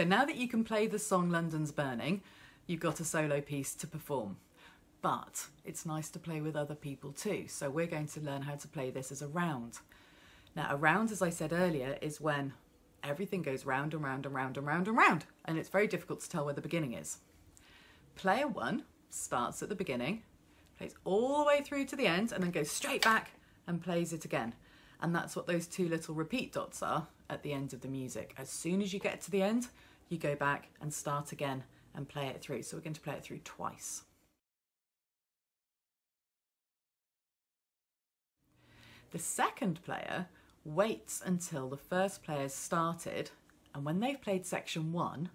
So now that you can play the song London's Burning, you've got a solo piece to perform. But it's nice to play with other people too. So we're going to learn how to play this as a round. Now a round, as I said earlier, is when everything goes round and round and round and round and round. And it's very difficult to tell where the beginning is. Player one starts at the beginning, plays all the way through to the end, and then goes straight back and plays it again. And that's what those two little repeat dots are at the end of the music. As soon as you get to the end, you go back and start again and play it through. So we're going to play it through twice. The second player waits until the first player's started, and when they've played section one,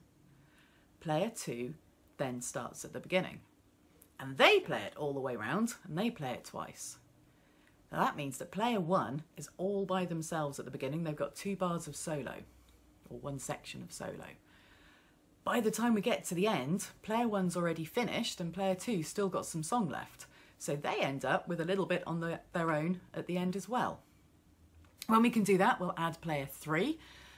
player two then starts at the beginning. And they play it all the way round, and they play it twice. Now that means that player one is all by themselves at the beginning. They've got 2 bars of solo, or 1 section of solo. By the time we get to the end, player one's already finished and player two's still got some song left. So they end up with a little bit on their own at the end as well. When we can do that, we'll add player three,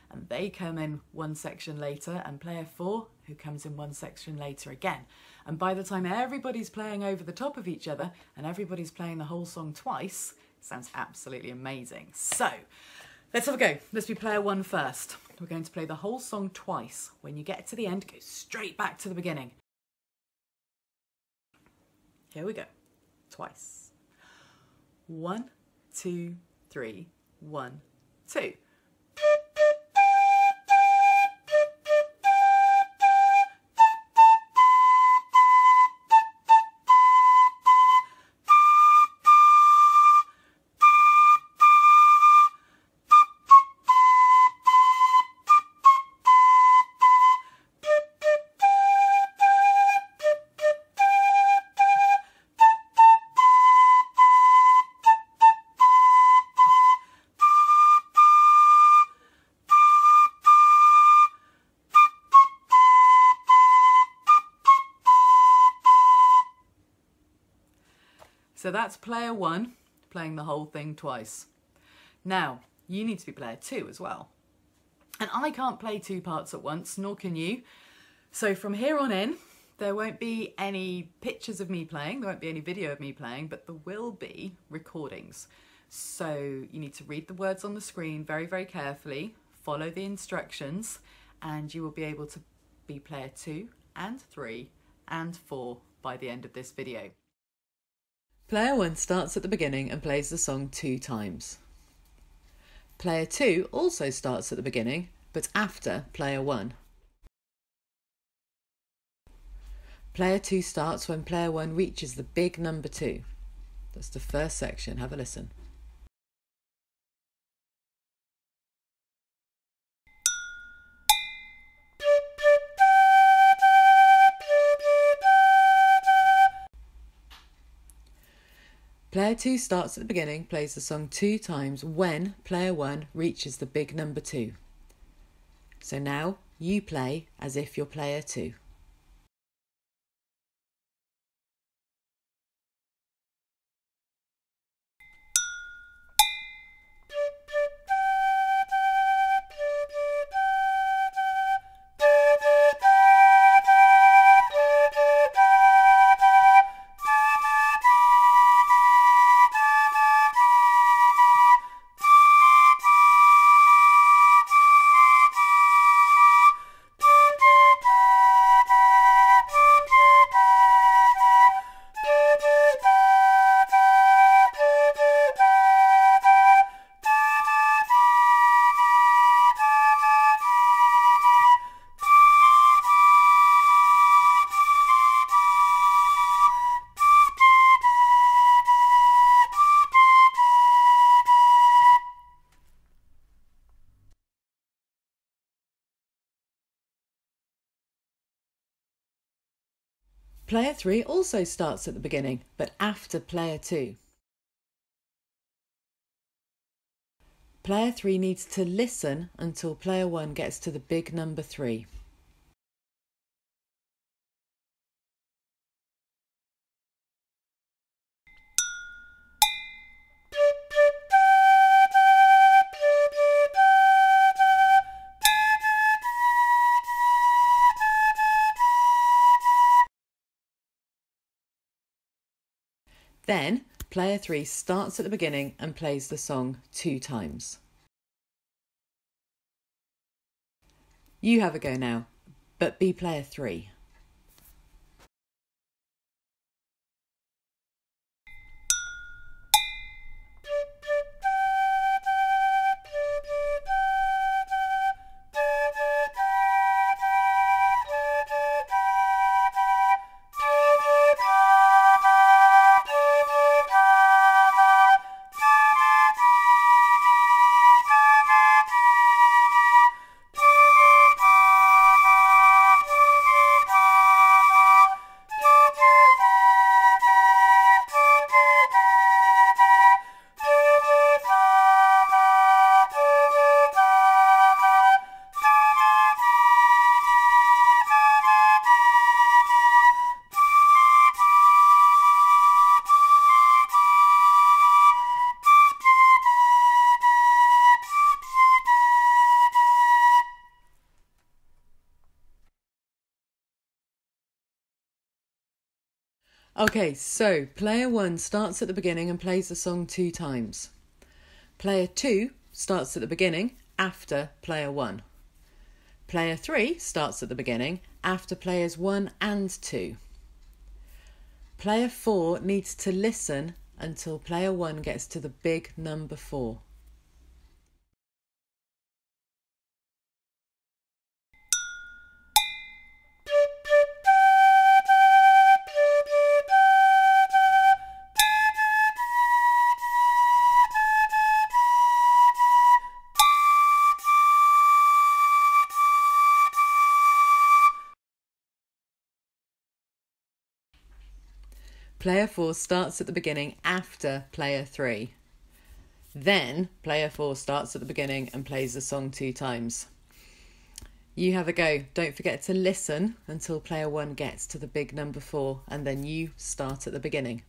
and they come in 1 section later, and player four, who comes in 1 section later again. And by the time everybody's playing over the top of each other and everybody's playing the whole song twice, it sounds absolutely amazing. So let's have a go. Let's be player one first. We're going to play the whole song twice. When you get to the end, go straight back to the beginning. Here we go. Twice. 1, 2, 3, 1, 2. So that's player one playing the whole thing twice. Now, you need to be player two as well. And I can't play 2 parts at once, nor can you. So from here on in, there won't be any pictures of me playing, there won't be any video of me playing, but there will be recordings. So you need to read the words on the screen very, very carefully, follow the instructions, and you will be able to be player 2 and 3 and 4 by the end of this video. Player 1 starts at the beginning and plays the song 2 times. Player 2 also starts at the beginning, but after player 1. Player 2 starts when player 1 reaches the big number 2. That's the first section. Have a listen. Player 2 starts at the beginning, plays the song 2 times when player 1 reaches the big number 2. So now you play as if you're player 2. Player 3 also starts at the beginning, but after player 2. Player 3 needs to listen until player 1 gets to the big number 3. Then player 3 starts at the beginning and plays the song 2 times. You have a go now, but be player 3. Okay, so player 1 starts at the beginning and plays the song 2 times. Player 2 starts at the beginning after player 1. Player 3 starts at the beginning after players 1 and 2. Player 4 needs to listen until player 1 gets to the big number 4. Player 4 starts at the beginning after player 3. Then player 4 starts at the beginning and plays the song 2 times. You have a go. Don't forget to listen until player 1 gets to the big number 4, and then you start at the beginning.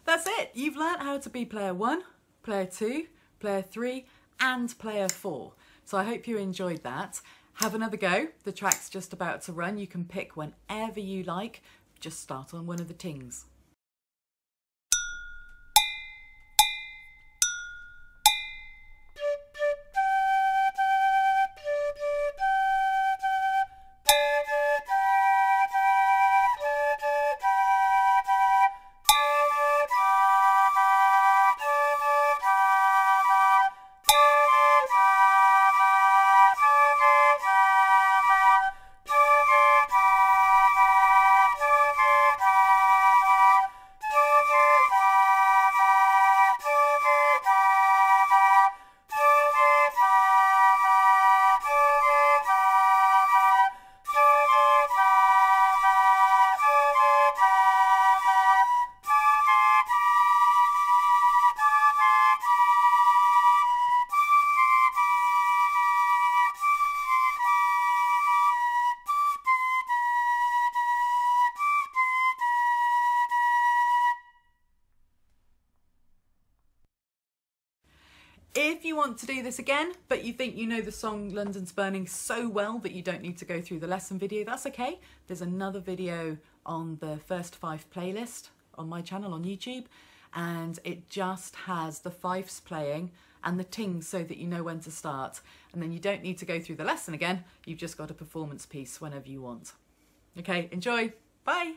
That's it. You've learnt how to be player 1, player 2, player 3 and player 4. So I hope you enjoyed that. Have another go. The track's just about to run. You can pick whenever you like. Just start on one of the tings. If you want to do this again, but you think you know the song London's Burning so well that you don't need to go through the lesson video, that's okay. There's another video on the First Fife playlist on my channel on YouTube, and it just has the fifes playing and the tings so that you know when to start. And then you don't need to go through the lesson again. You've just got a performance piece whenever you want. Okay, enjoy. Bye.